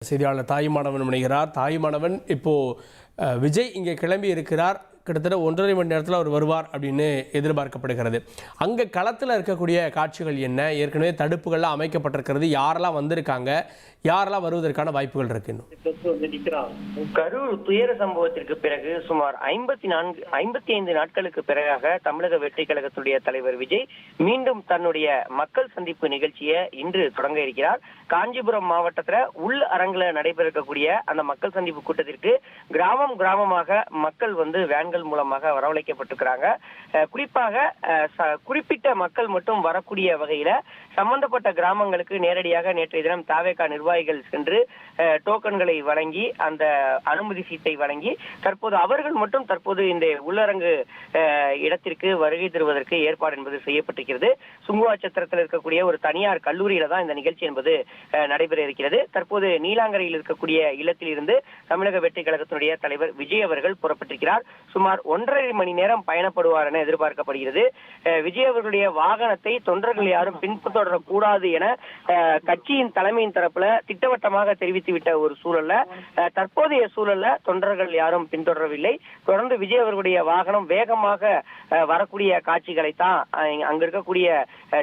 செய்தியாளர் தாயுமானவன் இணைகிறார். தாயுமானவன், இப்போ விஜய் இங்கே கிளம்பி இருக்கிறார். கிட்டத்தட்ட 1.5 மணி நேரத்தில் அவர் வருவார் அப்படின்னு எதிர்பார்க்கப்படுகிறது. அங்கே களத்தில் இருக்கக்கூடிய காட்சிகள் என்ன? ஏற்கனவே தடுப்புகள்லாம் அமைக்கப்பட்டிருக்கிறது. யாரெல்லாம் வந்திருக்காங்க, யாரெல்லாம் வருவதற்கான வாய்ப்புகள் இருக்கு? கரூர் துயர சம்பவத்திற்கு பிறகு சுமார் 55 நாட்களுக்கு பிறகாக தமிழக வெற்றி கழகத்துடைய தலைவர் விஜய் மீண்டும் தன்னுடைய மக்கள் சந்திப்பு நிகழ்ச்சியை இன்று தொடங்க இருக்கிறார். காஞ்சிபுரம் மாவட்டத்துல உள் அரங்குல நடைபெற இருக்கக்கூடிய அந்த மக்கள் சந்திப்பு கூட்டத்திற்கு கிராமமாக மக்கள் வந்து வேன்கள் மூலமாக வரவழைக்கப்பட்டிருக்கிறாங்க. குறிப்பாக குறிப்பிட்ட மக்கள் மட்டும் வரக்கூடிய வகையில சம்பந்தப்பட்ட கிராமங்களுக்கு நேரடியாக நேற்றைய தினம் தாவேகா நிர்வாகிகள் சென்று டோக்கன்களை வழங்கி அந்த அனுமதி சீட்டை வழங்கி தற்போது அவர்கள் மட்டும் இந்த உள்ளரங்கு இடத்திற்கு வருகை தருவதற்கு ஏற்பாடு என்பது செய்யப்பட்டிருக்கிறது. சுங்குவாச்சத்திரத்தில் இருக்கக்கூடிய ஒரு தனியார் கல்லூரியில தான் இந்த நிகழ்ச்சி என்பது நடைபெற இருக்கிறது. தற்போது நீலாங்கரையில் இருக்கக்கூடிய இல்லத்தில் இருந்து தமிழக வெற்றி கழகத்தினுடைய தலைவர் விஜய் அவர்கள் புறப்பட்டிருக்கிறார். சுமார் 1.5 மணி நேரம் பயணப்படுவார் என எதிர்பார்க்கப்படுகிறது. விஜய் அவர்களுடைய வாகனத்தை தொண்டர்கள் யாரும் பின்தொடரக்கூடாது என கட்சியின் தலைமையின் தரப்புல திட்டவட்டமாக தெரிவித்துவிட்ட ஒரு சூழல்ல தற்போதைய சூழல்ல தொண்டர்கள் யாரும் பின்தொடரவில்லை. தொடர்ந்து விஜய் அவர்களுடைய வாகனம் வேகமாக வரக்கூடிய காட்சிகளை தான் அங்க இருக்கக்கூடிய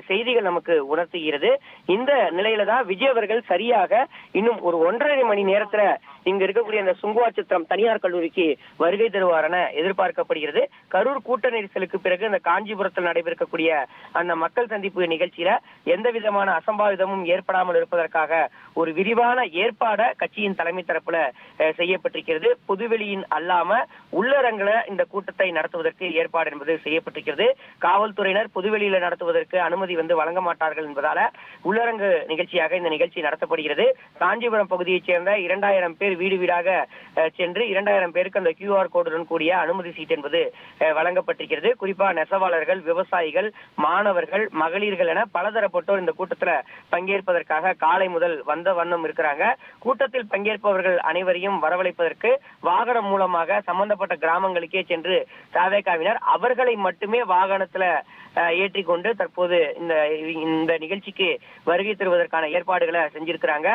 செய்திகள் நமக்கு உணர்த்துகிறது. இந்த நிலையில தான் விஜய் அவர்கள் சரியாக இன்னும் ஒரு 1.5 மணி நேரத்துல இங்க இருக்கக்கூடிய அந்த சுங்குவாச்சத்திரம் தனியார் கல்லூரிக்கு வருகை தருவார் என எதிர்பார்க்கப்படுகிறது. கரூர் கூட்ட நெரிசலுக்கு பிறகு இந்த காஞ்சிபுரத்தில் நடைபெறக்கூடிய அந்த மக்கள் சந்திப்பு நிகழ்ச்சியில எந்த விதமான அசம்பாவிதமும் ஏற்படாமல் இருப்பதற்காக ஒரு விரிவான ஏற்பாட கட்சியின் தலைமை தரப்புல செய்யப்பட்டிருக்கிறது. பொதுவெளியின் அல்லாம உள்ளரங்குல இந்த கூட்டத்தை நடத்துவதற்கு ஏற்பாடு என்பது செய்யப்பட்டிருக்கிறது. காவல்துறையினர் பொதுவெளியில நடத்துவதற்கு அனுமதி வழங்க மாட்டார்கள் என்பதால உள்ளரங்கு நிகழ்ச்சியாக இந்த நிகழ்ச்சி நடத்தப்படுகிறது. காஞ்சிபுரம் பகுதியைச் சேர்ந்த 2000 பேர் வீடு வீடாக சென்று 2000 பேருக்கு அந்த QR கோடுடன் கூடிய அனுமதி சீட் என்பது வழங்கப்பட்டிருக்கிறது. குறிப்பா நெசவாளர்கள், விவசாயிகள், மாணவர்கள், மகளிர்கள் என பலதரப்பட்டோர் இந்த கூட்டத்தில் பங்கேற்பதற்காக காலை முதல் வந்த வண்ணம் இருக்கிறாங்க. கூட்டத்தில் பங்கேற்பவர்கள் அனைவரையும் வரவழைப்பதற்கு வாகனம் மூலமாக சம்பந்தப்பட்ட கிராமங்களுக்கே சென்று தாவேகாவினர் அவர்களை மட்டுமே வாகனத்துல ஏற்றிக்கொண்டு தற்போது இந்த நிகழ்ச்சிக்கு வருகை தருவதற்கான ஏற்பாடுகளை செஞ்சிருக்கிறாங்க.